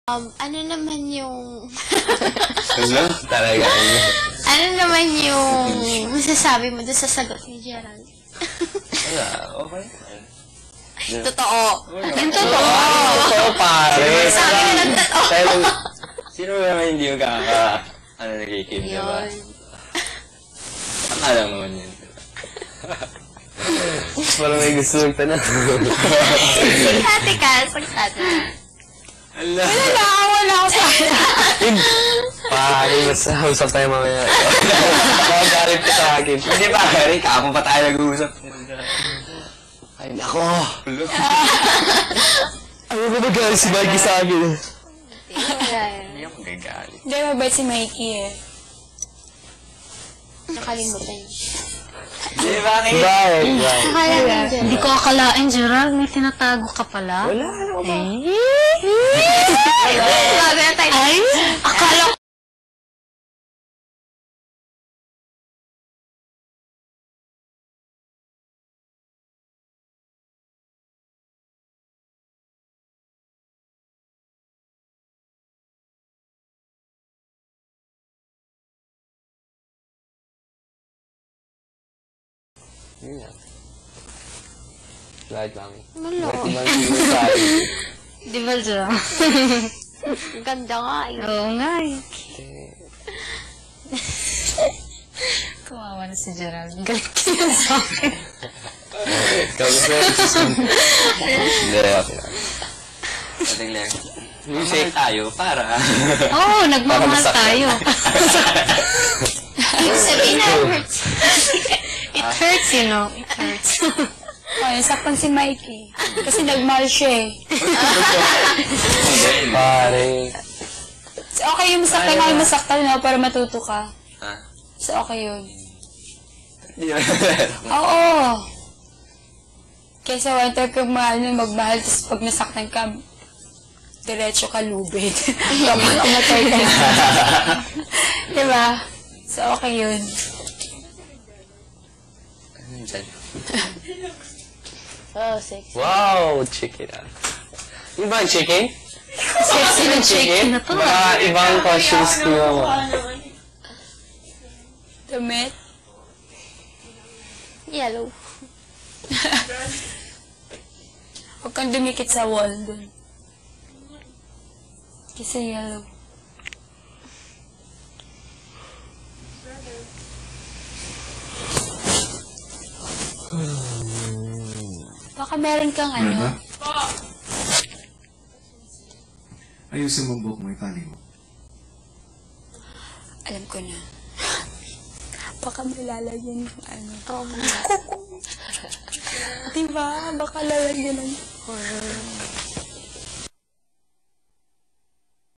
Ano naman yung... Ano? Talaga. ano naman yung masasabi mo doon sa sagot ni Gerald? Wala, okay. Totoo. Yung totoo. Totoo, pare. Sabi mo ng totoo. Sino naman hindi nagkikim, diba? Akala mo man yun. Parang may gusto ng tanong. Ate ka, sagsabi. Wala ako sa akin. Pare, mas usap tayo mamaya. Magalit ka sa akin. Hindi ba, pare, kahapon pa tayo nag-uusap. Ay, nako. Ano ba magalit si Mikey sa akin? Hindi ako magagalit. Hindi, mabait si Mikey eh. Nakalimutan niya. Hindi, bakit? Bakit? Hindi ko akalain, Gerald. May tinatago ka pala. Wala, ano ba? Sabi na tayo. Ay, akala ko. Yun nga. Light lang. Malo. Di ba, Gerald? Ganda nga eh. Oo nga eh. Kawawa na si Gerald. Galit ka na sa akin. Hindi, okay lang. Ating lang. Music tayo para... Oo, nagmamahal tayo. Ibig sabihin na hurts. It hurts, you know. It hurts. Ay, saktan si Mikey. Kasi nagmahal siya eh. Pare. So, okay yung masaktan nga yung masaktan na para matuto ka. Ha? So, okay yun. Hindi na. Oo. Kesa one time kang magmahal, tapos pag nasaktan ka, diretso ka lubid. Kapag kamatay ka na. Diba? So, okay yun. Oh, sexy. Wow, chicken ah. Yung ba ang chicken? Sexy na chicken na to. Baka ibang questions ko yung... Damit? Yellow. Huwag kang dumikit sa wall dun. Kasi yellow. Baka meron kang ano. Ayusin mo buhok mo, itali mo. Alam ko na. Baka may lalagyan ng ano. Oo nga. Diba? Baka lalagyan ng...